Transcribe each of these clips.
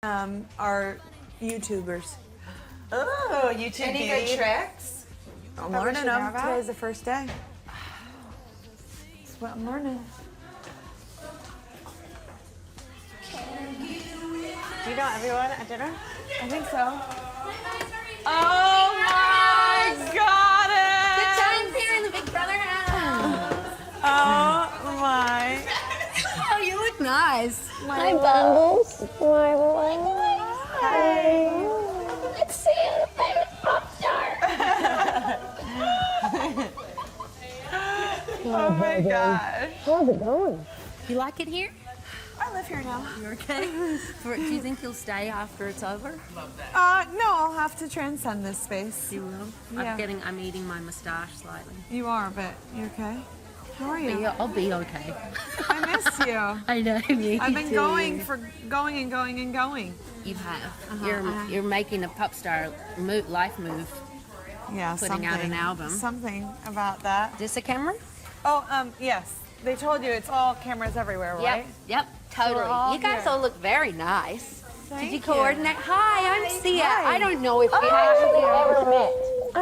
are YouTubers. Oh, YouTube Any beauty. good tricks? I'm That we learning should know them. about? Today's the first day. That's what I'm learning. Do you know everyone at dinner? I think so. Oh my God! Good times here in the Big Brother house. Oh my! Oh, you look nice. Hi, Bubbles. My boy. Hi. Let's see your favorite pop star. Oh my gosh! How's it going? You like it here? I live here now. You okay? Do you think you'll stay after it's over? No, I'll have to transcend this space. You will. Yeah. I'm eating my moustache slightly. You are, but you okay? How are you? I'll be okay. I miss you. I know. Me I've been too. going and going. You have. You're making a pop star life move. Yeah, Putting out an album. Something about that. Is this a camera? Oh, yes. They told you it's all cameras everywhere, right? Yep. Totally. we're all You guys here. all look very nice. Did you Thank coordinate? Hi, I'm Sia. Hi. I don't know if we Actually, have. never met. I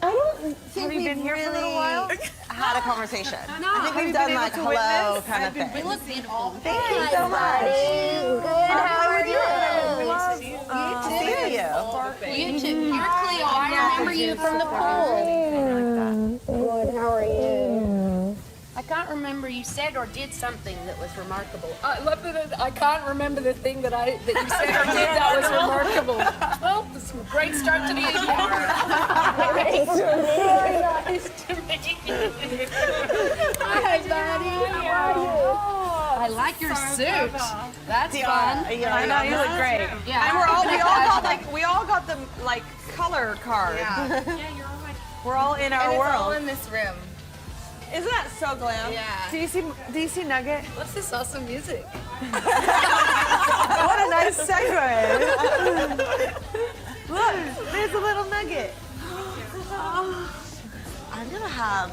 don't think Have you been here for a little while? Had a conversation. No. I think Have you we've been done able like to hello witness? kind of We thing. look beautiful. Thank you so much. Good. How are you? See you. You too. You're Cleo. I remember you from the pool. Good. How are you? I can't remember you said or did something that was remarkable. I love that. I can't remember the thing that you said or did that was remarkable. Well, this is a great start to the evening. Very nice to meet you. Hi, buddy. How are you? I like your suit. That's fun. I know, you look great. Yeah. And we all got the like color card. Yeah. We're all in our And it's all world. in this room. Isn't that so glam? Yeah. Do you see Nugget? What's this awesome music? What a nice segue. Look, there's a little nugget. I'm gonna have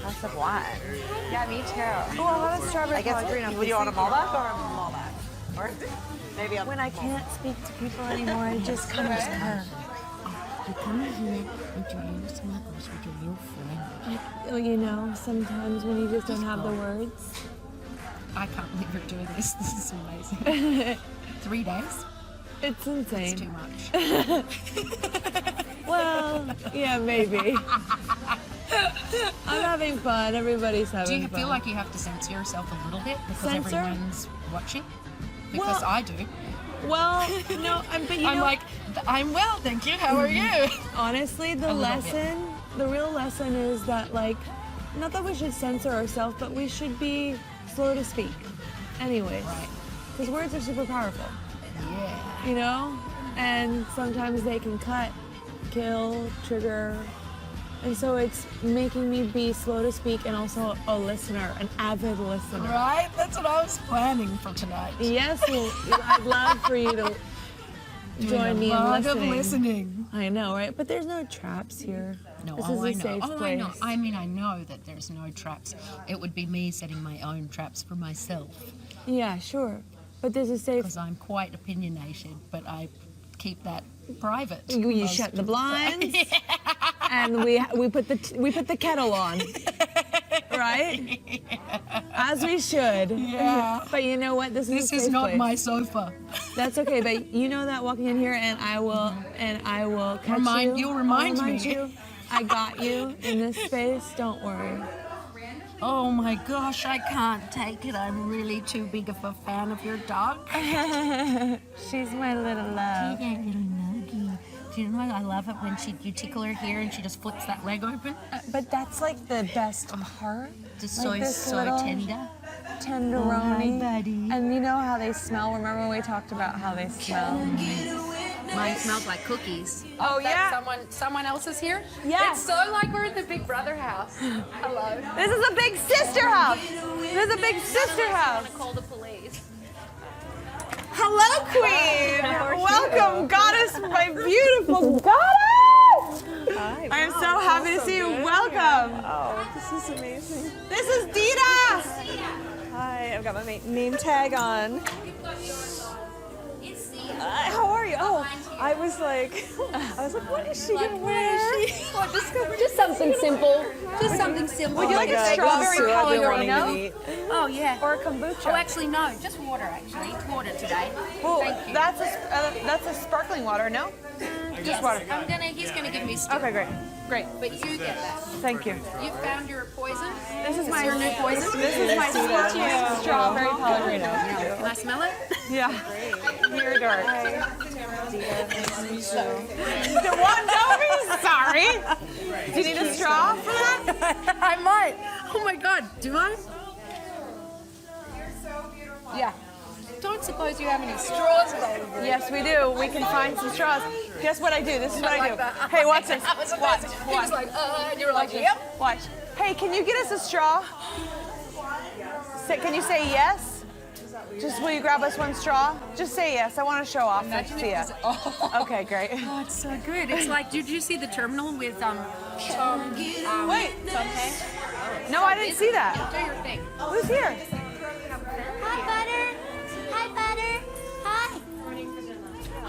glass of wine. Yeah, me too. Oh, I love a strawberry I guess. Pellegrino. Would you want a Malbec or a Malbec? Or maybe a When I can't speak to people anymore, I just come to her. You come here, introduce me with your real friend. Well, you know, sometimes when you just don't have the words. I can't believe you're doing this. This is amazing. 3 days? It's insane. It's too much. Well, yeah, maybe. I'm having fun. Everybody's having Do you fun. feel like you have to censor yourself a little bit because Censor? everyone's watching? Because Well- I do. Well, no, but you I'm know, like, I'm well, thank you. How are you? honestly, the real lesson is that, like, not that we should censor ourselves, but we should be slow to speak. Anyways. Right. Because words are super powerful, Yeah. you know? And sometimes they can cut, kill, trigger. And so it's making me be slow to speak and also a listener, an avid listener. Right? That's what I was planning for tonight. Yes, well, I'd love for you to join me in Log of listening. listening. I know, right? But there's no traps here. No, this oh, is a I know. safe Oh, place. I know. I mean, I know that there's no traps. It would be me setting my own traps for myself Yeah, sure. But there's a safe. because I'm quite opinionated, but I keep that private. You most shut the of blinds, and we put the kettle on, right? As we should. Yeah. But you know what? This This a is safe not place. my sofa. That's okay. But you know that walking in here, and I will catch you. You'll I'll remind me. you. I got you in this space. Don't worry. Oh my gosh, I can't take it. I'm really too big of a fan of your dog. She's my little love. Yeah, little nuggie. Do you know I love it when you tickle her here and she just flips that leg open? But that's like the best part. Just Like this so little tender. Tenderoni. Oh, hi, buddy. And you know how they smell? Remember when we talked about how they smell? Mine smells like cookies. Oh, yeah. Someone else is here? Yeah. It's so like we're at the Big Brother house. Hello. This is a big sister house. This is a big sister I'm house. gonna call the police. Hello, Queen. Welcome, goddess, my beautiful goddess. Hi. I am so happy to see you. Welcome. Oh, this is amazing. This is Dita. Hi, I've got my name tag on. was like, what is she gonna wear? Just something simple. Just something simple. Would you like a strawberry Pellegrino? Oh yeah. Or a kombucha? Oh, actually no, just water. Actually, water today. Well, Thank you. that's a sparkling water, no? Just water. He's gonna give me a stick. Okay, great. Great. But you get that. Thank you. You found your poison. This is your new poison. This is my strawberry Pellegrino. Can I smell it? Yeah. You're dark. Don't be sorry. Do you need a straw for that? I might. Oh my God. Do I? Yeah. Don't suppose you have any straws available? Yes, we do. We can find some straws. Guess what I do? This is what I do. Hey, watch this. That was Watch. amazing. He was like, and you were like, yep. Watch. Hey, can you get us a straw? Can you say yes? Just will you grab us one straw? Just say yes. I want to show off it to you. Okay, great. Oh, it's so good. It's like, did you see the terminal with Wait. Tom Hanks? No, I didn't see that. Do your thing. Who's here? Hi, Butter. Hi, Butter. Hi.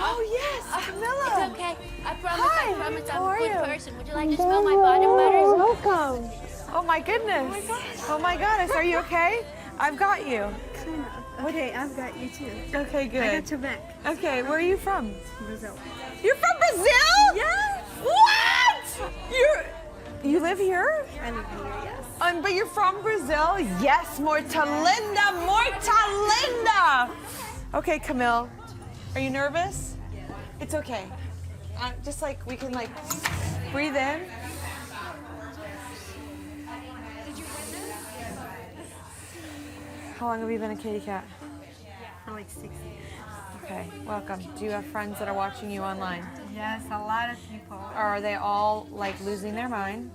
Oh, yes, Camilla. It's okay. I promise, Hi. I promise How I'm are a good you? person. Would you like to smell my bottom butters? Welcome. Oh my goodness. Oh my goodness. Are you okay? I've got you. Kind of. Okay, I've got you too. Okay, good. I got your back. Okay, where are you from? Brazil. You're from Brazil? Yes. What? You live here? I live here, yes. But you're from Brazil? Yes, Morta Linda, Morta Linda. Okay, Camille, are you nervous? It's okay. Just like we can like breathe in. How long have you been a kitty cat? For like 6 years. Okay, welcome. Do you have friends that are watching you online? Yes, a lot of people. Or are they all like losing their mind?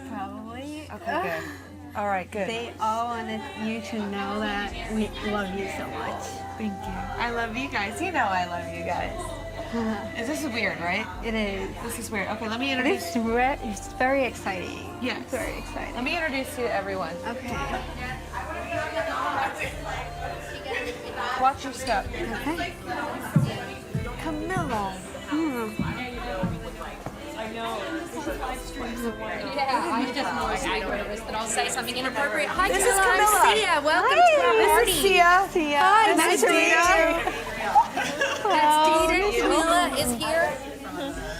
Probably. Okay, good. All right, good. They all wanted you to know that we love you so much. Thank you. I love you guys. You know I love you guys. This is weird, right? It is. This is weird. Okay, let me But introduce. it's very exciting. Yes. It's very exciting. Let me introduce you to everyone. Okay. Watch your step. Okay. Camilla. Yeah, I just know I'm nervous that I'll say something inappropriate. Hi, This is Camilla. Camilla. I'm Sia. Welcome to our This party. is Sia. Hi, This is Dina. That's Dina. Camilla is here.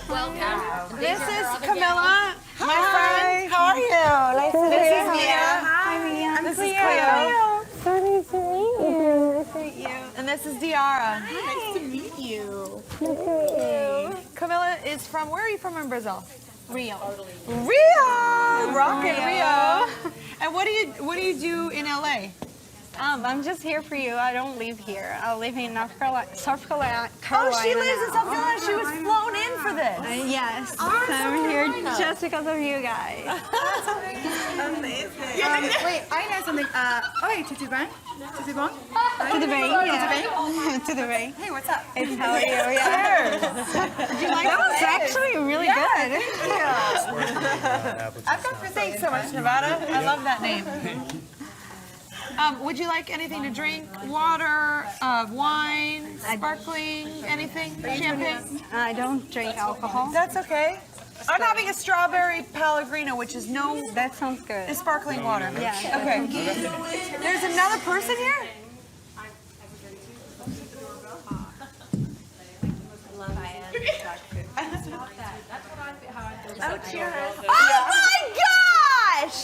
Welcome. And This these are is our other Camilla, my friend. How are you? Nice to meet you. This is Mia. Hi, Mia. This is Cleo. So nice to meet you. Nice to meet you. And this is Diara. Nice to meet you. Camilla is from, where are you from in Brazil? Rio. Rio! Rockin' Rio. And what do you do in LA? I'm just here for you. I don't live here. I live in South Carolina. Oh, she lives in now. South Carolina. She was flown in for this. Yes. I'm here just because of you guys. Amazing. Wait, I know something. Oi, tudo bem? Tudo bom? To the bay. Yeah. To the bay. Hey, what's up? It's how are you? Yeah. That was actually really good. Thanks so much, Nevada. I love that name. Would you like anything to drink? Water, wine, sparkling, anything? Champagne? I don't drink alcohol. That's okay. I'm having a strawberry Pellegrino, which is no That sounds good. sparkling water. Yeah. Okay. There's another person here? Oh my gosh!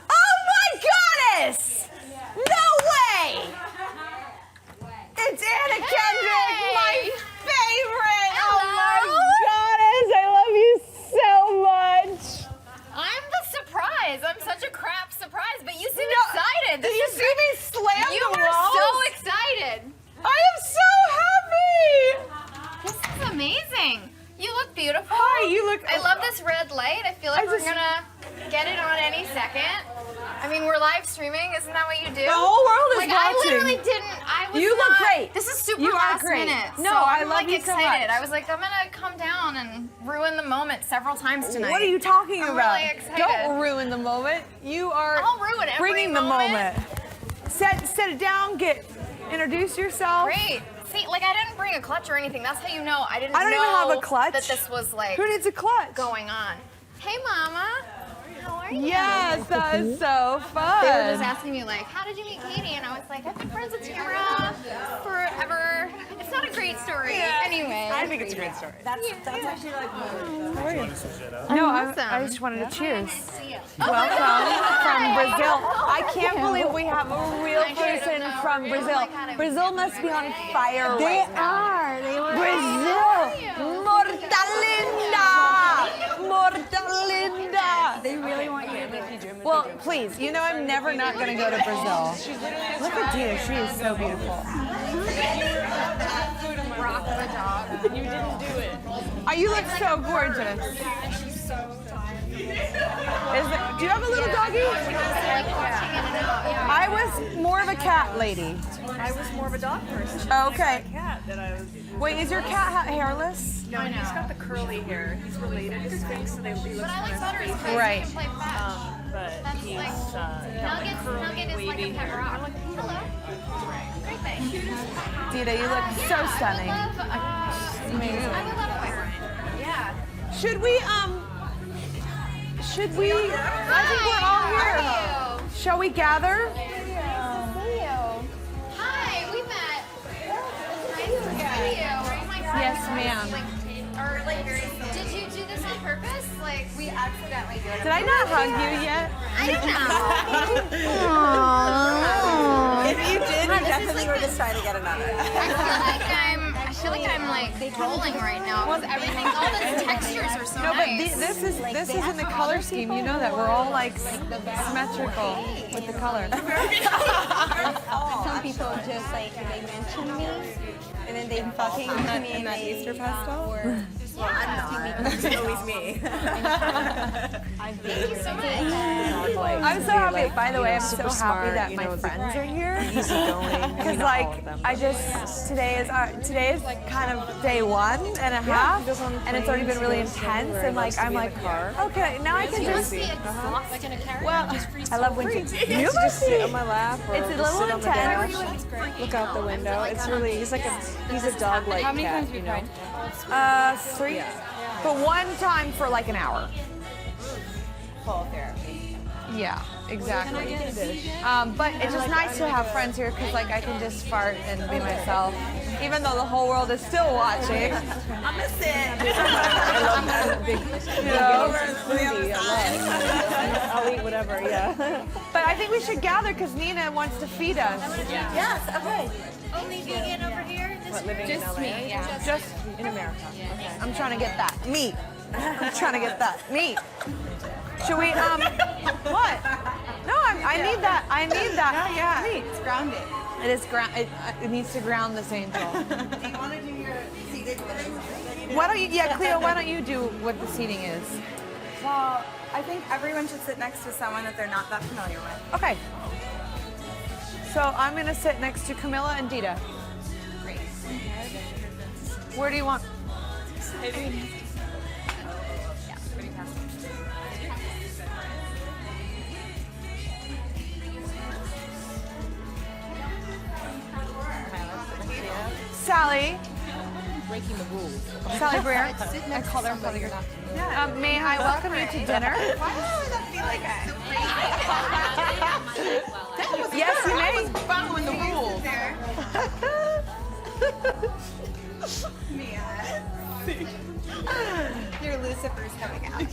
Oh my goddess! No way! It's Anna Kendrick, my favorite! Oh my goddess! I love you so much! I'm the surprise. I'm such a crap surprise, but you seem No, excited. Do you see me slam You the are walls? so excited. I am so happy! This is amazing. You look beautiful. Hi, you look. I love this red light. I feel like we're gonna get it on any second. I mean, we're live streaming. Isn't that what you do? The whole world is like, I watching. literally didn't. I was You look not- great. This is super You are last great. minute. No, so I I'm love like you so excited. much. I was like, I'm gonna come down and ruin the moment several times tonight. What are you talking I'm about? really excited. Don't ruin the moment. You are I'll ruin every bringing the moment. Set it down. Introduce yourself. Great. See, like I didn't didn't bring a clutch or anything. That's how you know I didn't I don't know even have a clutch. that this was like Who needs a clutch? going on. Hey, Mama. How are you? Yes, that is so fun. They were just asking me like, how did you meet Katy? And I was like, I've been friends with Tamara forever. It's not a great story. Anyway. I think it's a great story. That's actually like No, Awesome. I just wanted to cheers. See ya. Welcome from Brazil. I can't believe we have a real person from Brazil. Brazil must be on fire right now. They were. Brazil! Mortalinda! Mortalinda! They really want you to live. Well, please, you know I'm never not going to go to Brazil. Look at Dina, she is so beautiful. Rock the dog. you didn't do it. Oh, you look so gorgeous. Do you have a little doggy? I was more of a cat lady. I was more of a dog person. Okay. Cat that I was. Wait, is your cat hairless? No, he's got the curly hair. He's related to Sphinx, so he looks But I like kind Butter's of face. Right. You can play fetch. but That's he's like got Nugget. curly, Nugget is like a wavy pet hair. rock. Hello. Great thing. Dita, you look so stunning. I would love Byron. Yeah. Should we, I think we're all here. How are you? Shall we gather? Hi, we met. Nice to see you. Oh my God. Yes, ma'am. Did you do this on purpose? Like, we accidentally did it. Did I not hug you yet? I don't know. If you did, you this is definitely like were the- just trying to get another. I feel like I'm like rolling right now because everything, all the textures are so No, but nice. this is in the color scheme. You know that we're all like symmetrical with the color. Some people just like they mention me, and then they fucking me in that Easter pastel. It's always me. Thank you so much. I'm so happy. By the way, I'm so happy that my friends are here. Because like today is kind of day 1.5, and it's already been really intense. And like I'm like, okay, now I can You must just. be exhausted. Like in a carrot. Well, I love when you Just sit on my lap or It's a just little sit on the intense. dash, look out the window. It's really, he's a dog-like cat, you know? 3, but one time for like an hour. Full therapy. Yeah, exactly. But it's just nice to have friends here because like I can just fart and be myself, even though the whole world is still watching. I'm gonna sit. I'm a big foodie, I'll eat whatever, yeah. But I think we should gather because Nina wants to feed us. Yes, okay. Only vegan over here. What, living in LA? Yeah. Just, In America. Okay. I'm trying to get that meat. I'm trying to get that meat. Should we? What? No, I need that. I need that meat. It's grounded. It is ground. It needs to ground this angel. Do you want to do your seated? Why don't you? Yeah, Cleo. Why don't you do what the seating is? Well, I think everyone should sit next to someone that they're not that familiar with. Okay. So I'm gonna sit next to Camilla and Dita. Great. Where do you want? Sally. Breaking the rules. Sally Breer. I call her may I welcome you to dinner? Why would that feel like that? Yes, you may. Following the rules. Your Lucifer's coming out.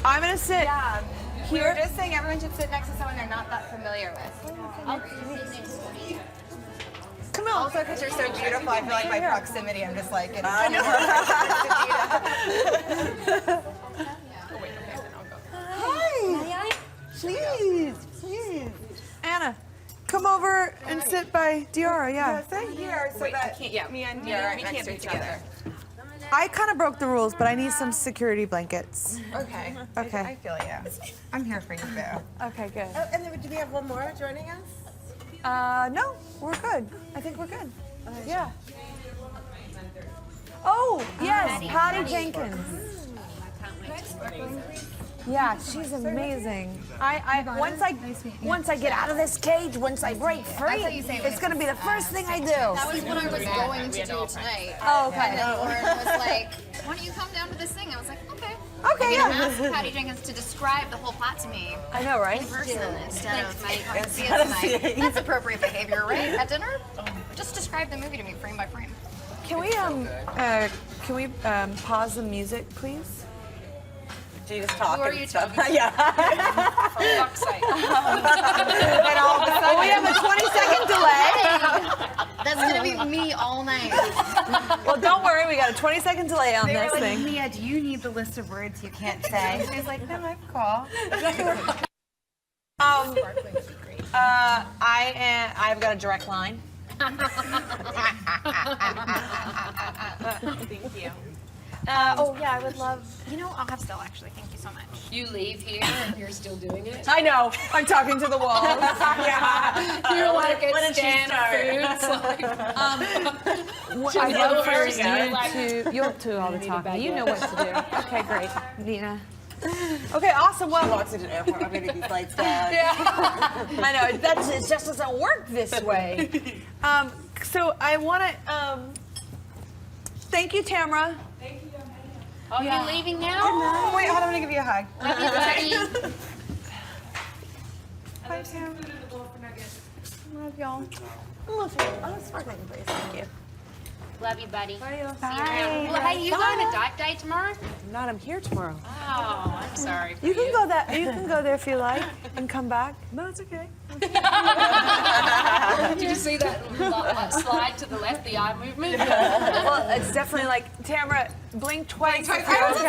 I'm gonna sit We were here. just saying everyone should sit next to someone they're not that familiar with. Camilla. Also, because you're so beautiful, I feel like by proximity, I'm just like getting Hi. Please. Anna, come over and sit by Diara. Yeah. sit here so that me and you are next to each other. I kind of broke the rules, but I need some security blankets. Okay. Okay. I feel you. I'm here for you, too. Okay, good. And then do we have one more joining us? No, we're good. I think we're good. Yeah. Oh, yes, Patty Jenkins. Yeah, she's amazing. Once I get out of this cage, once I break free, it's gonna be the first thing I do. That was what I was going to do tonight. Oh, okay. And then Lauren was like, why don't you come down to this thing? I was like, okay. Okay, I'm yeah. gonna ask Patty Jenkins to describe the whole plot to me I know, right? in person instead of me coming to see it tonight. That's appropriate behavior, right? At dinner? Just describe the movie to me frame by frame. Can we pause the music, please? Do you just talk? Who are and you stuff? talking to? Yeah. For fuck's sake. And all of a sudden, We have a 20-second delay. That's gonna be me all night. Well, don't worry, we got a 20-second delay on this thing. Mia, do you need the list of words you can't say? She's like, no, I'm cool. I've got a direct line. Thank you. Oh yeah, I would love. You know, I'll have still actually. Thank you so much. You leave here and you're still doing it? I know. I'm talking to the walls. You're like at stand foods. Like, I know go where first. to go. You'll do all the need a talking. You know baguette. what to do. Okay, great, Nina. Okay, awesome. Well, walks into an airport. I'm gonna be flights down. I know it just doesn't work this way. So I want to thank you, Tamara. Oh, you're leaving now? Oh, wait, hold on, I'm gonna give you a hug. Love you, buddy. Bye, Sam. Love y'all. Love you. Oh, sparkling, please. Thank you. Love you, buddy. Bye. See you around. Well, hey, you going to dive day tomorrow? Not. I'm here tomorrow. Oh, I'm sorry. You can go that. You can go there if you like and come back. No, it's okay. Did you see that slide to the left, the eye movement? Well, it's definitely like Tamara. Blink twice if you're okay.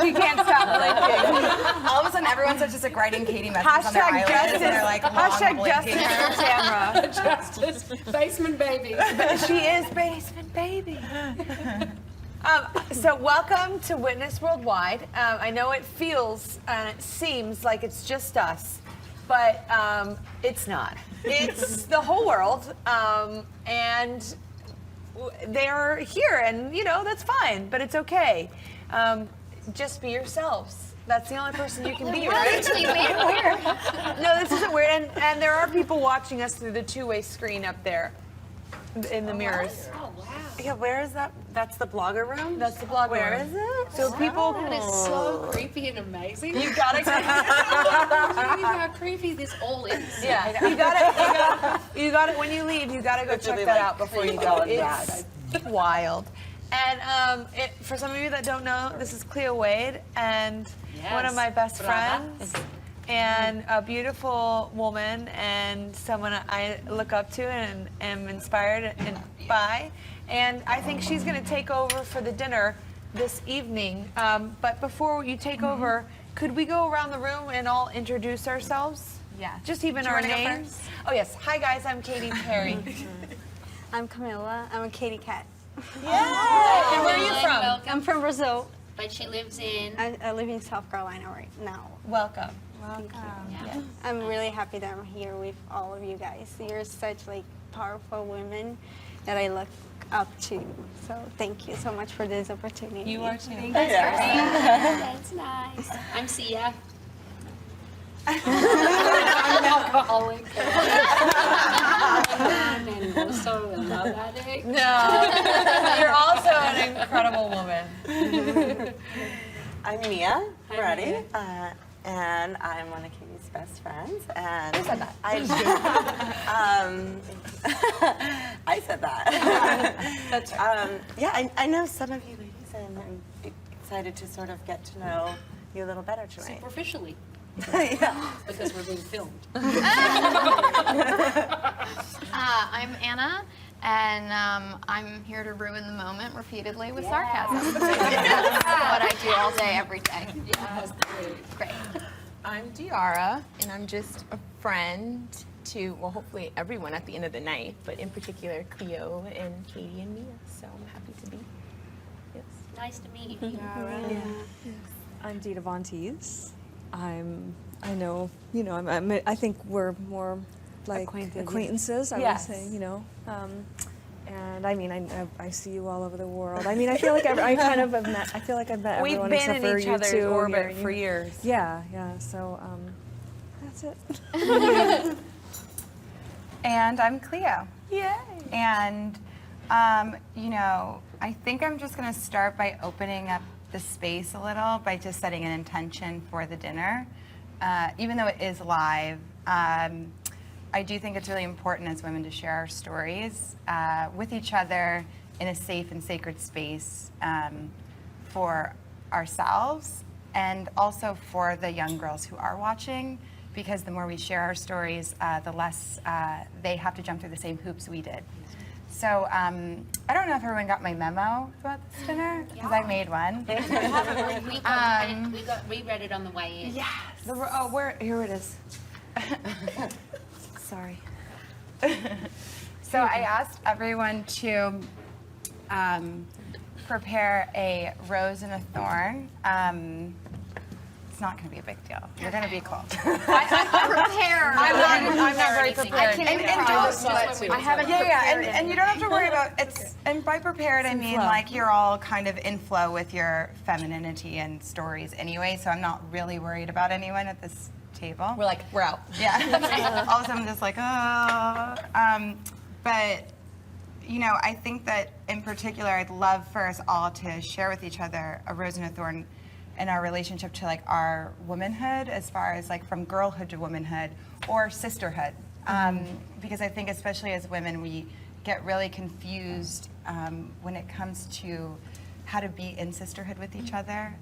You can't stop blinking. All of a sudden, everyone starts just like writing Katy messages on their Hashtag eyelids, justice. and they're like, long Hashtag blinking. justice for Tamara. Justice. Basement baby. She is basement baby. So welcome to Witness Worldwide. I know it feels and it seems like it's just us, but it's not. It's the whole world, and they're here, and you know that's fine, but it's okay. Just be yourselves. That's the only person you can be, right? You made it weird. No, this isn't weird, and there are people watching us through the two-way screen up there in the mirrors. Oh, wow. Yeah, where is that? That's the blogger room? That's the blog. Where room. is it? So people, That is so creepy and amazing. you gotta, Tell you how creepy this all is. yeah, you gotta. When you leave, you gotta go check be that like out before you creepy go. and It's wild. And for some of you that don't know, this is Cleo Wade, and one of my best friends, and a beautiful woman, and someone I look up to and am inspired by. And I think she's going to take over for the dinner this evening. But before you take over, could we go around the room and all introduce ourselves? Yeah. Just even Do you our wanna go names? first? Oh, yes. Hi, guys. I'm Katy Perry. I'm Camilla. I'm a Katy cat. Yeah. And where are you from? Welcome. I'm from Brazil. But she lives in. I live in South Carolina right now. Welcome. Yeah. I'm really happy that I'm here with all of you guys. You're such like powerful women that I look up to. So thank you so much for this opportunity. You are too. That's nice. I'm Sia. I'm an alcoholic. And also a love addict. No. You're also an incredible woman. I'm Mia Moretti, Mia. and I'm one of Katie's best friends. And Who said that? I said that. Yeah, I know some of you ladies, and I'm excited to sort of get to know you a little better tonight. Superficially. Yeah. Because we're being filmed. I'm Anna, and I'm here to ruin the moment repeatedly with sarcasm. That's what I do all day, every day. Yes, Great. I'm Diara, and I'm just a friend to, well, hopefully everyone at the end of the night, but in particular Cleo and Katy and Mia. So I'm happy to be. Yes. nice to meet you. I'm Dita Von Teese. I think we're more like Acquainted, yeah. acquaintances, I Yes. would say, And I mean, I see you all over the world. I mean, I feel like I kind of have met. I feel like I've met We've everyone been except in for each you other's two orbit here. for years. Yeah, yeah. So that's it. And I'm Cleo. Yay. And, you know, I think I'm just going to start by opening up the space a little by just setting an intention for the dinner. Even though it is live, I do think it's really important as women to share our stories with each other in a safe and sacred space for ourselves and also for the young girls who are watching, because the more we share our stories, the less they have to jump through the same hoops we did. So I don't know if everyone got my memo about this dinner, because I made one. We read it on the way in. Yes. Here it is. Sorry. So I asked everyone to prepare a rose and a thorn. It's not going to be a big deal. You're going to be cool. Prepare. I'm not very prepared. I haven't And you don't have to worry about it's. And by prepared, I mean like you're all kind of in flow with your femininity and stories anyway. So I'm not really worried about anyone at this table. We're out. Yeah. All of a sudden, I'm just like, oh. But you know, I think that in particular, I'd love for us all to share with each other a rose and a thorn in our relationship to like our womanhood, as far as like from girlhood to womanhood or sisterhood. Because I think especially as women, we get really confused when it comes to how to be in sisterhood with each other,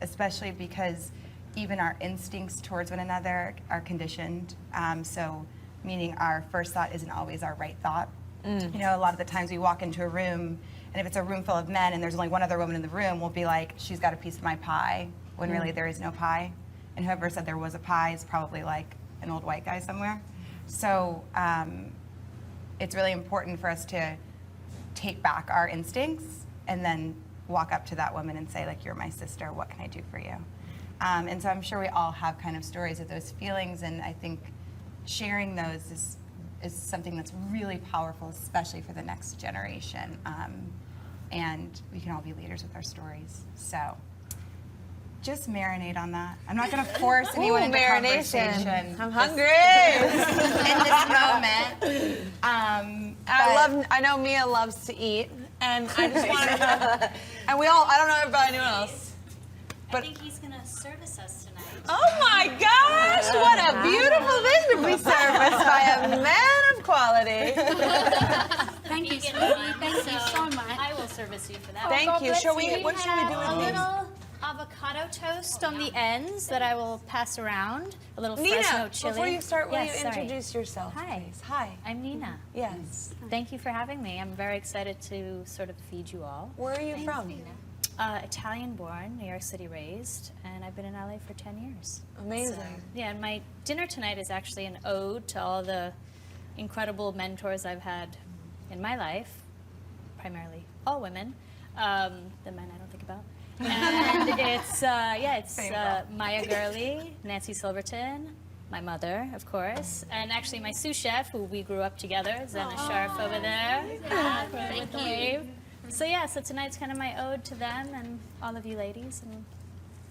especially because even our instincts towards one another are conditioned. So meaning our first thought isn't always our right thought. You know, a lot of the times we walk into a room, and if it's a room full of men and there's only one other woman in the room, we'll be like, she's got a piece of my pie, when really there is no pie. And whoever said there was a pie is probably like an old white guy somewhere. So it's really important for us to take back our instincts and then walk up to that woman and say, like, you're my sister, what can I do for you? And so I'm sure we all have kind of stories of those feelings, and I think sharing those is something that's really powerful, especially for the next generation. And we can all be leaders with our stories. So just marinate on that. I'm not going to force anyone into conversation. I'm hungry. In this moment. I know Mia loves to eat, and I just want to, and we all, I don't know about anyone else. I think he's going to service us tonight. Oh my gosh, what a beautiful thing to be serviced by a man of quality. Thank you, sweetie. Thank you so much. I will service you for that. Thank you. What should we do A with these? little avocado toast on the ends that I will pass around. A little Fresno Nina, chili. before you start, will Yes, you sorry. introduce yourself, Hi. please? Hi. I'm Nina. Yes. Thank you for having me. I'm very excited to sort of feed you all. Where are you from? Italian born, New York City raised, and I've been in LA for 10 years. Amazing. So, yeah, and my dinner tonight is actually an ode to all the incredible mentors I've had in my life, primarily all women, the men I don't think about. And it's Maya Gurley, Nancy Silverton, my mother, of course, and actually my sous chef, who we grew up together, Zena Sharf over there. Thank you. So yeah, so tonight's kind of my ode to them and all of you ladies, and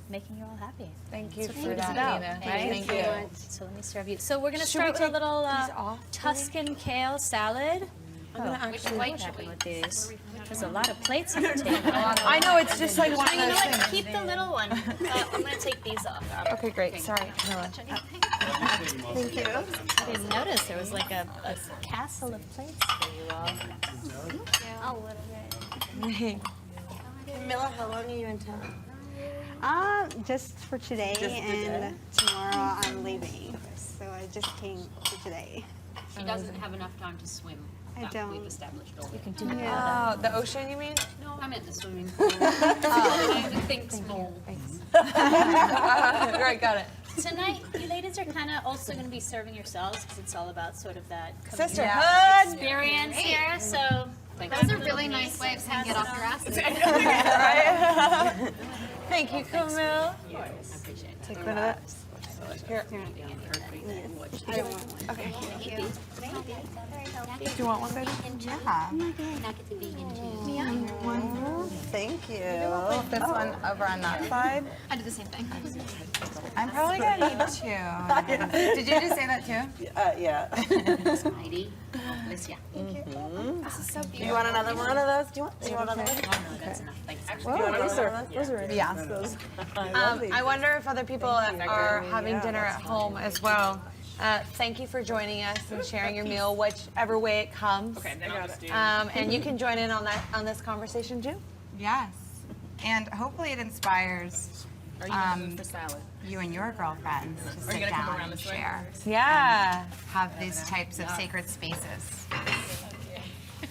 making you all happy. Thank you That's for what it's that, about, Nina. right? Thank you. So let me serve you. So we're gonna Should we start with a take little these off, Tuscan kale salad. I'm gonna actually. What happened with these? There's a lot of plates on the table. I know, it's just like one of You know those what? things. Keep the little one. I'm gonna take these off. Okay, great. Sorry, Camilla. Thank you. I didn't notice there was like a castle of plates for you all. A little bit. Camilla, how long are you in town? Just for today, and tomorrow I'm leaving. So I just came for today. She doesn't have enough time to swim. I That don't. We've established already. You can do Oh, the ocean, you mean? No, I'm at the swimming pool. I think small. Right, got it. Tonight, you ladies are kind of also going to be serving yourselves because it's all about sort of that community Sisterhood. experience here. So That's a really nice way of saying get off your asses. Right? Thank you, Camille. I appreciate it. Take one of that. Here. I don't want one. Okay. Do you want one, baby? Yeah. Thank you. This one over on that side. I did the same thing. I'm probably gonna need two. Did you just say that too? Yeah. Heidi. This is so beautiful. You want another one of those? Do you want another one? That's enough. Thanks. Those are Yeah. I wonder if other people are having dinner at home as well. Thank you for joining us and sharing your meal, whichever way it comes. Okay, and you can join in on this conversation too. Yes. And hopefully it inspires For salad. you and your girlfriends to sit down and share. Yeah. Have these types of sacred spaces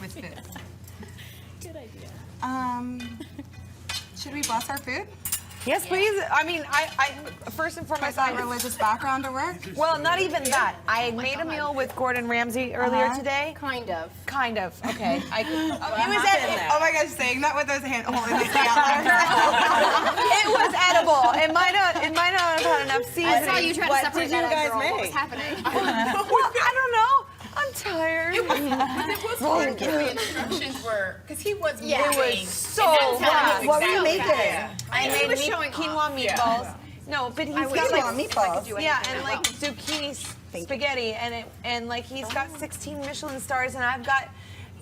with food. Good idea. Should we bless our food? Yes, please. I mean, I first and foremost, That religious background to work? well, not even that. I made a meal with Gordon Ramsay earlier today. Kind of. Kind of. Okay. It was Oh my gosh, saying that with those hands holding this thing out like it was edible. It might not have had enough seasoning. I saw you trying to separate did you that guys girl. What was make? happening? Well, I don't know. I'm tired. It was hard because the instructions were, because he was It moving. was so And that's how bad. it was What were you exactly. making? Yeah. I made quinoa meatballs. No, but he's got like meatballs. yeah, and like zucchini spaghetti, and like he's got 16 Michelin stars, and I've got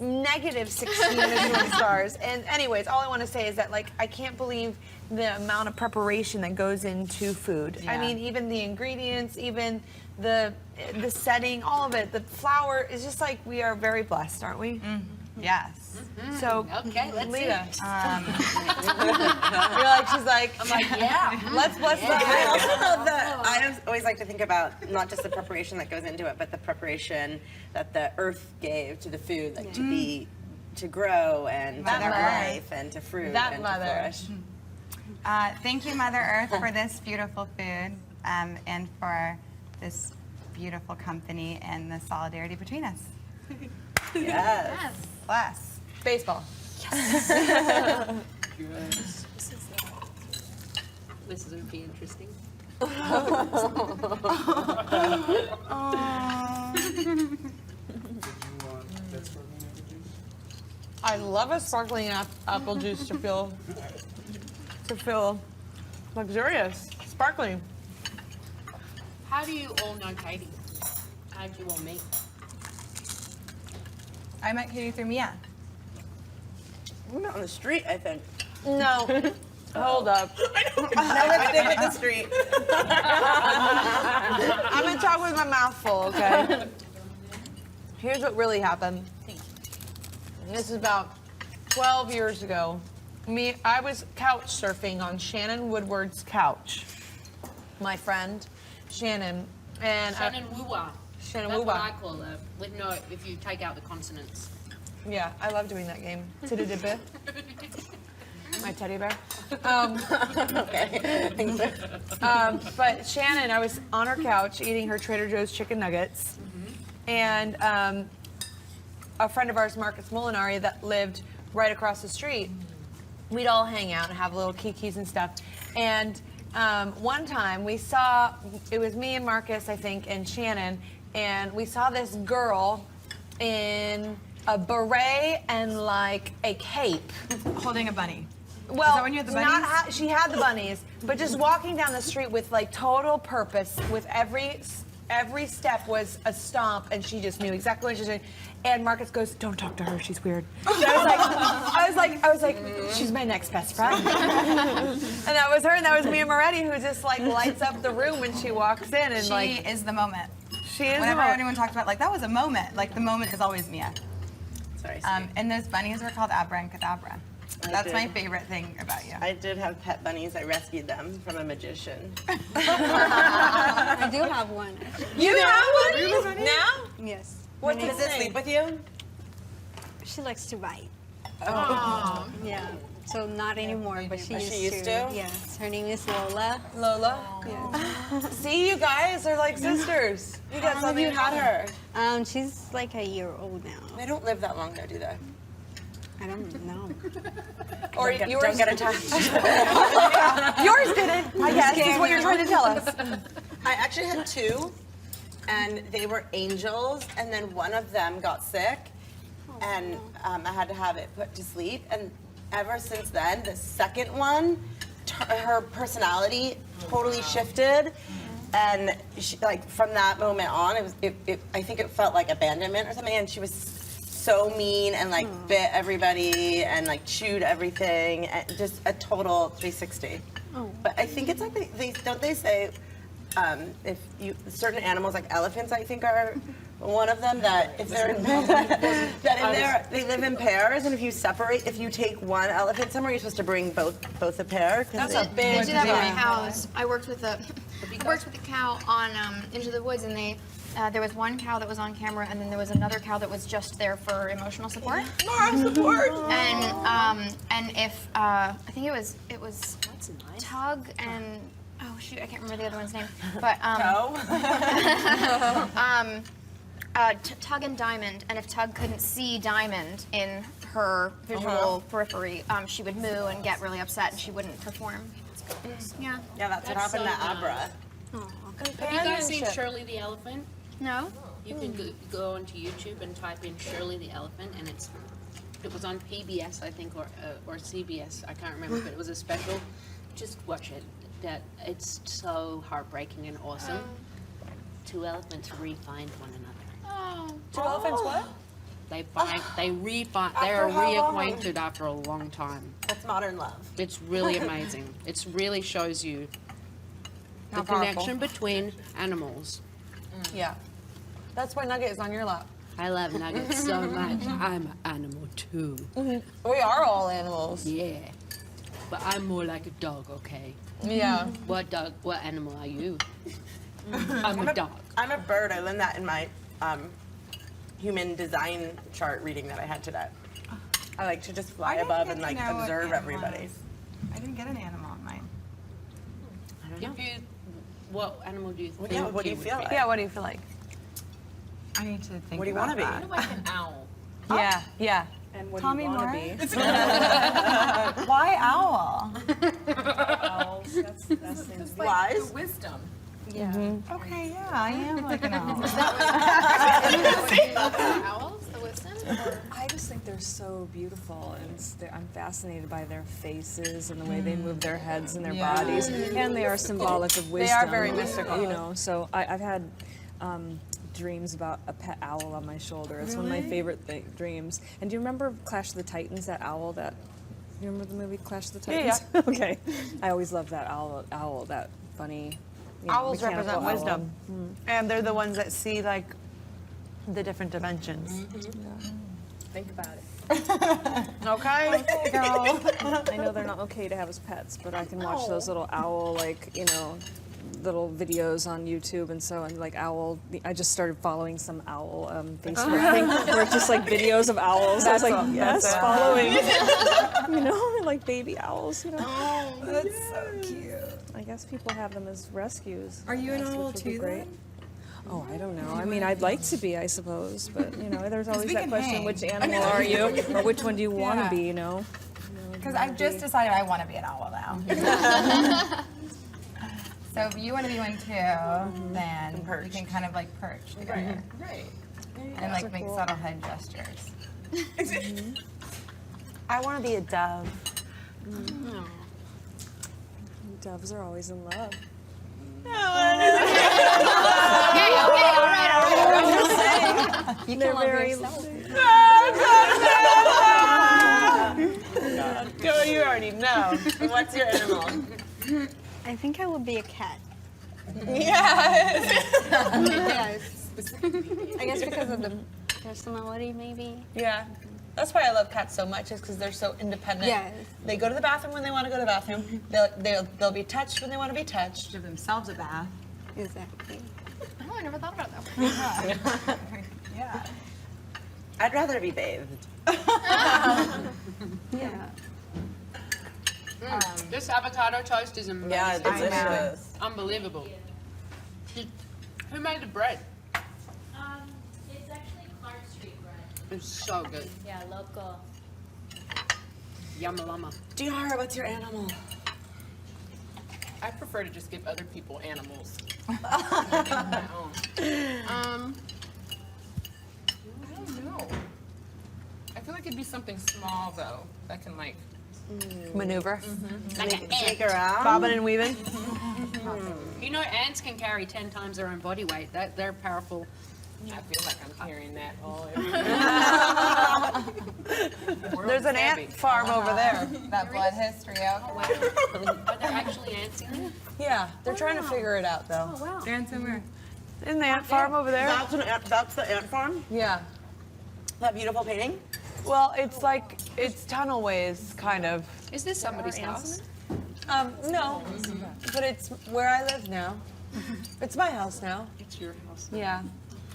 negative 16 Michelin stars. And anyways, all I want to say is that like I can't believe the amount of preparation that goes into food. I Yeah. mean, even the ingredients, even the setting, all of it. The flour is just like we are very blessed, aren't we? Yes. So, Okay, let's Lita, see. you're like, she's like, I'm like, Yeah. let's bless the I food. also love that. I always like to think about not just the preparation that goes into it, but the preparation that the earth gave to the food, like to grow and to Mother have Earth. life and to fruit That and mother. to flourish. Thank you, Mother Earth, for this beautiful food and for this beautiful company and the solidarity between us. Yes. Bless. Baseball. This is going to be interesting. I love a sparkling apple juice to feel luxurious, sparkling. How do you all know Katy? How did you all meet? I met Katie through Mia. We met on the street, I think. No, hold up. Now let's stick with the street. I'm gonna talk with my mouth full, okay? Here's what really happened. This is about 12 years ago. I was couch surfing on Shannon Woodward's couch. My friend, Shannon. And Shannon Woowa. Shannon That's what I Woowa. call her. With no, if you take out the consonants. Yeah, I love doing that game. Tididibbe. My teddy bear. But Shannon, I was on her couch eating her Trader Joe's chicken nuggets, and a friend of ours, Marcus Molinari, that lived right across the street. We'd all hang out and have little kikis and stuff. And one time we saw, it was me and Marcus, I think, and Shannon, and we saw this girl in a beret and like a cape. Holding a bunny. Well, Is that when you had the bunnies? she had the bunnies, but just walking down the street with like total purpose, with every step was a stomp, and she just knew exactly what she was doing. And Marcus goes, "Don't talk to her, she's weird." And I was like, she's my next best friend. And that was her, and that was Mia Moretti, who just like lights up the room when she walks in, and She like is the moment. she is. Whenever the mo- anyone talks about like that was a moment, like the moment is always Mia. Sorry, And those bunnies were called Abra and Cadabra. That's did. my favorite thing about you. I did have pet bunnies. I rescued them from a magician. I do have one. You have one now? Yes. What Does it sleep with you? She likes to bite. Oh. Yeah. So not anymore, but she used, used to? Yes. Her name is Lola. Lola. Yeah. See, you guys are like sisters. You got How long have you something. had her? She's like a year old now. They don't live that long though, do they? I don't know. Or Don't yours get attached. Yours didn't, I guess, is what you're trying to tell us. I actually had 2, and they were angels, and then one of them got sick, and I had to have it put to sleep, and ever since then, the second one, her personality totally shifted, and she, like from that moment on, I think it felt like abandonment or something, and she was so mean and like bit everybody and like chewed everything, and just a total 360. But I think it's like they say if you certain animals like elephants, I think are one of them, that if they're they live in pairs, and if you take one elephant somewhere, you're supposed to bring both a pair. That's a big They do that with cows. I worked with a cow on Into the Woods, and there was one cow that was on camera, and then there was another cow that was just there for emotional support. Mom support. And if I think it was Tug and oh shoot, I can't remember the other one's name, but Tug and Diamond, and if Tug couldn't see Diamond in her visual periphery, she would moo and get really upset, and she wouldn't perform. Yeah. Yeah, that's what happened to Abra. Have you guys seen Shirley the Elephant? No. You can go onto YouTube and type in Shirley the Elephant, and it was on PBS, I think, or CBS. I can't remember, but it was a special. Just watch it. That it's so heartbreaking and awesome. 2 elephants re-find one another. 2 elephants what? They're reacquainted after a long time. That's modern love. It's really amazing. It really shows you the How powerful. connection between animals. Yeah. That's why Nugget is on your lap. I love Nugget so much. I'm an animal too. We are all animals. Yeah. But I'm more like a dog, okay? Yeah. What animal are you? I'm a dog. I'm a bird. I learned that in my human design chart reading that I had today. I like to just fly above and like observe everybody. I didn't get an animal in mine. What animal do you think? Yeah, what do you feel like? Yeah, what do you feel like? I need to think What do you want to be? Like an owl. Yeah, yeah. And what Tommy do you want to Moore? be? Why owl? Owls, that's things. Wise? Wisdom. Yeah. Okay, yeah, I am like an owl. Owls, the wisdom? I just think they're so beautiful, and I'm fascinated by their faces and the way they move their heads and their bodies, and they are symbolic of wisdom. They are very mystical. You know, so I've had dreams about a pet owl on my shoulder. It's one of my favorite dreams. And do you remember Clash of the Titans? That owl that. You remember the movie Clash of the Titans? Yeah. Okay. I always loved that owl. That funny. Owls mechanical represent owl. wisdom. And they're the ones that see like the different dimensions. Think about it. Okay. Girl. I know they're not okay to have as pets, but I can watch those little owl, little videos on YouTube, I just started following some owl Facebook thing where it's just like videos of owls. I was like, yes, following. Like baby owls, That's so cute. I guess people have them as rescues. Are you an which owl would be too, great. then? Oh, I don't know. I mean, I'd like to be, I suppose, but there's always we that can question: hang. which animal are you, or which one do you want to be? Because I've just decided I want to be an owl now. So if you want to be one too, then we can kind of like perch together. Right. And like make subtle head gestures. I want to be a dove. Doves are always in love. Okay, all right. You They're can love very yourself. Go, you already know. What's your animal? I think I would be a cat. Yes. Yes. I guess because of the personality, maybe. Yeah. That's why I love cats so much, is because they're so independent. Yes. They go to the bathroom when they want to go to the bathroom. They'll be touched when they want to be touched. Give themselves a bath. Exactly. Oh, I never thought about that. Yeah. I'd rather be bathed. Yeah. This avocado toast is amazing. Yeah, delicious. Unbelievable. Who made the bread? It's actually Clark Street bread. It's so good. Yeah, local. Yumma lama. Diara, what's your animal? I prefer to just give other people animals. My own. I don't know. I feel like it'd be something small though that can like Maneuver. Like an ant. Take around. Bobbing and weaving. You know, ants can carry 10 times their own body weight. They're powerful. I feel like I'm carrying that all over. There's an ant farm over there. That blood history out. Are there actually ants in there? Yeah, they're trying to figure it out though. Wow. Aaron somewhere. Isn't the ant farm over there? That's the ant farm? Yeah. That beautiful painting? Well, it's like, it's tunnel ways, kind of. Is this somebody's house? No, but it's where I live now. It's my house now. It's your house. Yeah.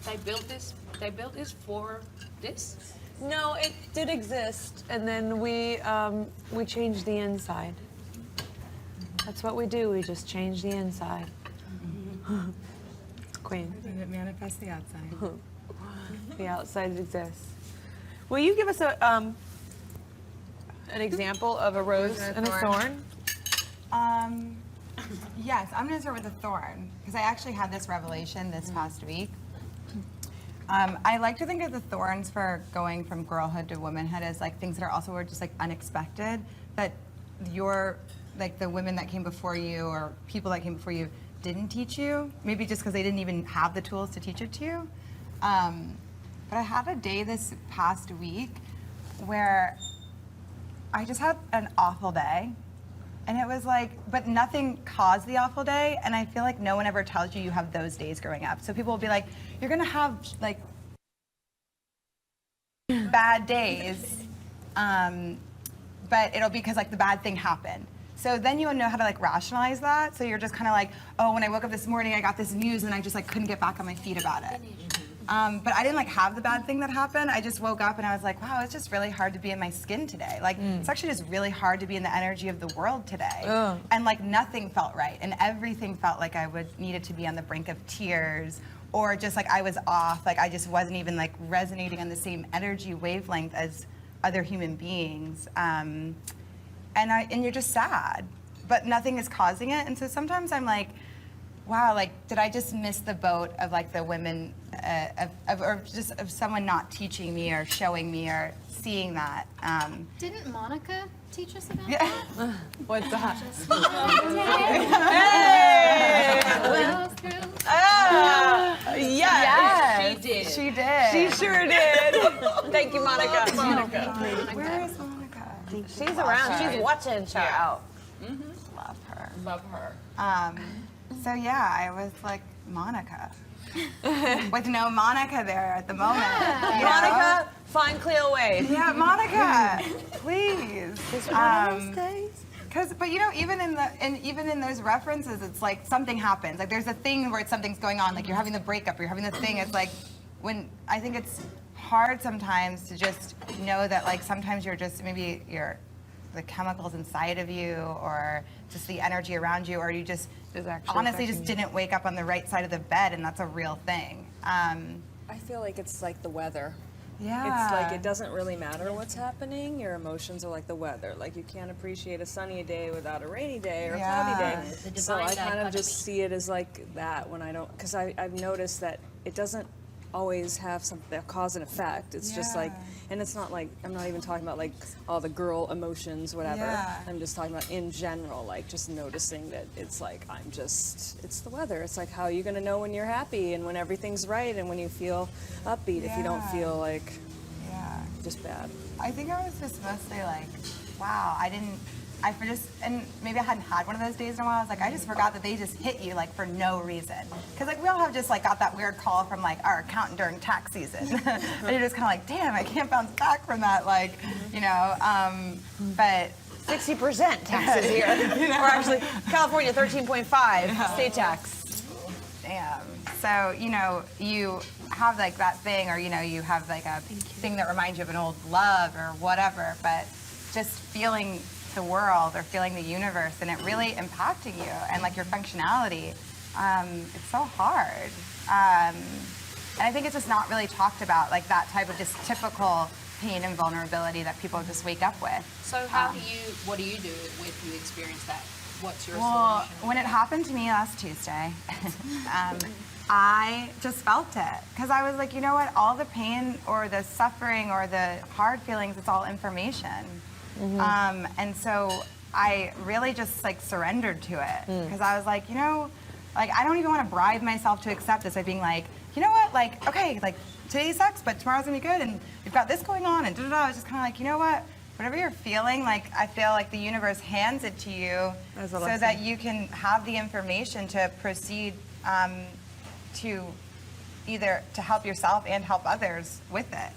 They built this. They built this for this. No, it did exist, and then we changed the inside. That's what we do. We just change the inside. Queen. Did it manifest the outside? The outside exists. Will you give us a an example of a rose and a thorn? Yes, I'm gonna start with the thorn because I actually had this revelation this past week. I like to think of the thorns for going from girlhood to womanhood as like things that are also just like unexpected, that your, like the women that came before you or people that came before you didn't teach you, maybe just because they didn't even have the tools to teach it to you. But I had a day this past week where I just had an awful day. And it was like, but nothing caused the awful day. And I feel like no one ever tells you you have those days growing up. So people will be like, you're gonna have like bad days, but it'll be because like the bad thing happened. So then you would know how to like rationalize that. So you're just kind of like, oh, when I woke up this morning, I got this news and I just like couldn't get back on my feet about it. But I didn't like have the bad thing that happened. I just woke up and I was like, wow, it's just really hard to be in my skin today. Like, it's actually just really hard to be in the energy of the world today. And like nothing felt right. And everything felt like I needed to be on the brink of tears or just like I was off. Like I just wasn't even like resonating on the same energy wavelength as other human beings. And you're just sad, but nothing is causing it. And so sometimes I'm like, wow, like, did I just miss the boat of like the women, or just of someone not teaching me or showing me or seeing that? Didn't Monica teach us about Yeah. that? What's that? Yes, She did. she did. She sure did. Thank you, Monica. Where is Monica? She's around. She's watching. Shout out. Love her. Love her. So yeah, I was like Monica, with no Monica there at the moment. you know? Monica, find Cleo Wade. Yeah, Monica, please. But you know, even in those references, it's like something happens. Like there's a thing where something's going on. Like you're having the breakup, or you're having the thing. It's like when I think it's hard sometimes to just know that like sometimes you're just maybe the chemicals inside of you, or just the energy around you, or you just honestly just didn't wake up on the right side of the bed, and that's a real thing. I feel like it's like the weather. Yeah. It's like it doesn't really matter what's happening. Your emotions are like the weather. Like you can't appreciate a sunny day without a rainy day or a cloudy day. The So divine I kind of dichotomy. just see it as like that when I don't, because I've noticed that it doesn't always have a cause and effect. It's just like, and it's not like, I'm not even talking about like all the girl emotions, whatever. Yeah. I'm just talking about in general, like just noticing that it's like, it's the weather. It's like, how are you going to know when you're happy and when everything's right and when you feel upbeat if you don't feel like just bad? I think I was just mostly like, wow, and maybe I hadn't had one of those days in a while. I was like, I just forgot that they just hit you like for no reason. Because like we all have just like got that weird call from like our accountant during tax season. And you're just kind of like, damn, I can't bounce back from that. Like, you know, but 60% taxes here. Or actually, California 13.5 state tax. damn. So, you know, you have like that thing, or, you know, you have like a thing that reminds you of an old love or whatever, but just feeling the world or feeling the universe and it really impacting you and like your functionality, it's so hard. And I think it's just not really talked about, like that type of just typical pain and vulnerability that people just wake up with. So what do you do when you experience that? what's your Well, solution? when it happened to me last Tuesday, I just felt it. Because I was like, you know what? All the pain or the suffering or the hard feelings, it's all information. And so I really just like surrendered to it. Because I was like, you know, like I don't even want to bribe myself to accept this by being like, you know what? Like, okay, like today sucks, but tomorrow's gonna be good. And we've got this going on and da-da-da. I was just kind of like, you know what? Whatever you're feeling, like I feel like the universe hands it to you so that you can have the information to proceed to either to help yourself and help others with it.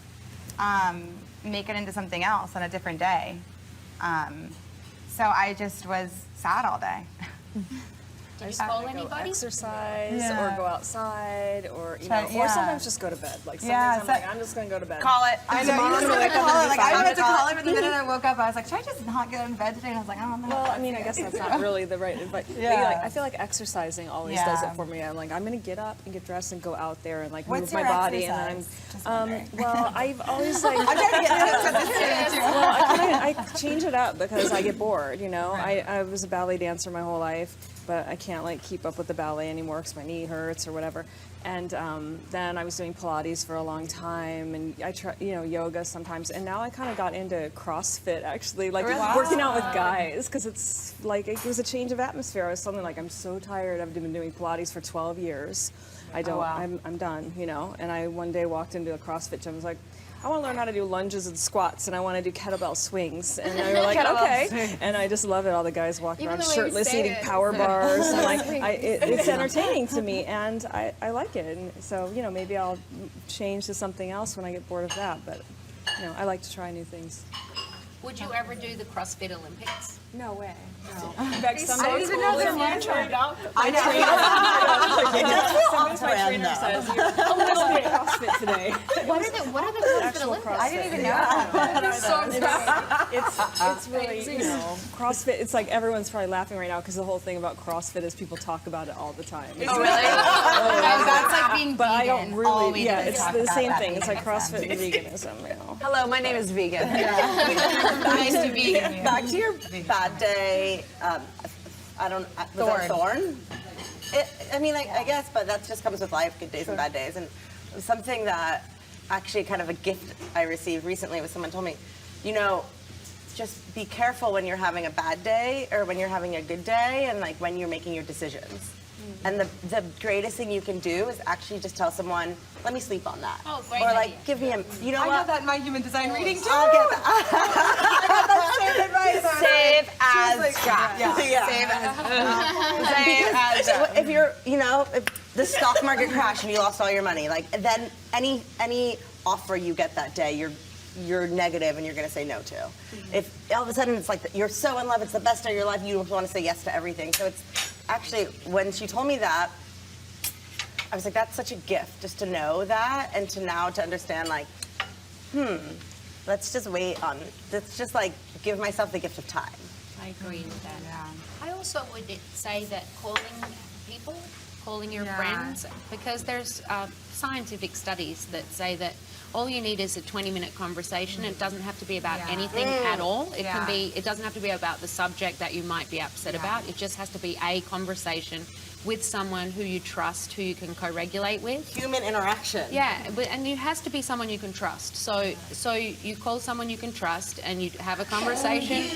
Make it into something else on a different day. So I just was sad all day. Did you call Go anybody? exercise Yeah. or go outside or you know, Yeah. or sometimes just go to bed. Like some Yeah, days I'm so- like, I'm just gonna go to bed. Call it. I know. Tomorrow You just I'm want gonna to wake up call and it. be Like I fine. wanted to call it, but the minute I woke up, I was like, should I just not get in bed today? And I was like, I don't know. Well, I mean, I guess that's not really the right advice. Yeah. Like, I feel like exercising always does Yeah. it for me. I'm like, I'm gonna get up and get dressed and go out there and like What's move my your body. exercise? Just wondering. Well, I've always like. I'm trying to get tips at this stage too. Well, I change it up because I get bored, you know. I was a ballet dancer my whole life, but I can't like keep up with the ballet anymore because my knee hurts or whatever. And then I was doing Pilates for a long time, and I try, you know, yoga sometimes. And now I kind of got into CrossFit actually, like working out with guys, because it's like it was a change of atmosphere. I was suddenly like, I'm so tired. I've been doing Pilates for 12 years. I don't. I'm done, you know. And I one day walked into a CrossFit gym. I was like, I want to learn how to do lunges and squats, and I want to do kettlebell swings. And they were like, okay. And I just love it. All the guys walking Even around the way you shirtless, say eating it. power bars. And like, it's entertaining to me, and I like it. And so, you know, maybe I'll change to something else when I get bored of that. But, you know, I like to try new things. Would you ever do the CrossFit Olympics? No way. No. In fact, some I didn't even know there were. I know. Sometimes my trainer says, you're a little bit CrossFit today. What are the CrossFit Olympics? I didn't even know that. It's really, you know, CrossFit, it's like everyone's probably laughing right now because the whole thing about CrossFit is people talk about it all the time. Oh, really? That's like being But I don't really, yeah, do is it's talk the about same that thing. It's like vegan CrossFit and veganism, you know. Hello, my name is Vegan. Nice to be here. Back to your bad day. I don't. Was it Thorn? I mean, I guess, but that just comes with life. Good days and bad days. And something that actually kind of a gift I received recently was someone told me, you know, just be careful when you're having a bad day or when you're having a good day, and like when you're making your decisions. And the greatest thing you can do is actually just tell someone, let me sleep on that. Oh, great Or like, idea. give me a, you know I what? know that in my human design reading too. I'll get that. I got that same advice. Save as Jack. Yeah. Save as If you're, you know, if the stock market crashed and you lost all your money, like then any offer you get that day, you're negative and you're going to say no to. If all of a sudden it's like you're so in love, it's the best day of your life, you want to say yes to everything. So it's actually, when she told me that, I was like, that's such a gift just to know that and to now to understand like, let's just let's just like give myself the gift of time. I agree with that. I also would say that calling your friends, because there's scientific studies that say that all you need is a 20-minute conversation. It doesn't have to be about anything at all. It can be. It doesn't have to be about the subject that you might be upset about. It just has to be a conversation with someone who you trust, who you can co-regulate with. Human interaction. Yeah, and it has to be someone you can trust. So you call someone you can trust and you have a conversation.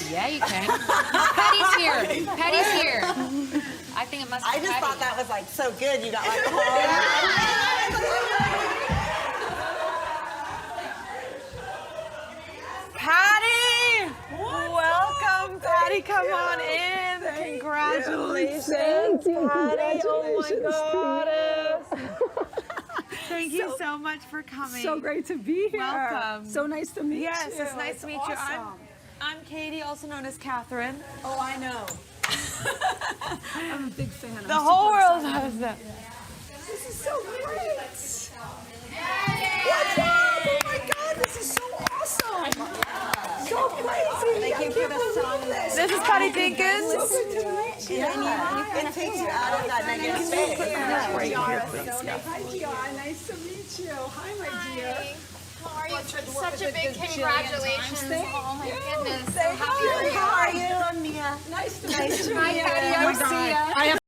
Yeah, you can. Patty's here. Patty's here. I think it must be I just Patty. thought that was like so good. You got like Patty! Welcome, Patty. Come on in. Congratulations, Patty. Oh my God. Thank you so much for coming. So great to be here. Welcome. So nice to meet you. Yes, it's nice to meet you. Awesome. I'm Katy, also known as Catherine. Oh, I know. I'm a big fan. The whole world knows that. This is so great. What's up? Oh my God, this is so awesome. So crazy. I can't believe this. This is Patty Dinkins. So good to meet you. it takes you out of that negative space. Hi, Giara. Nice to meet you. Hi, my dear. How are you? Such a big congratulations. Oh my goodness. So happy for you. How are you? I'm Mia. Nice to meet you. Hi, Katy. I will see ya.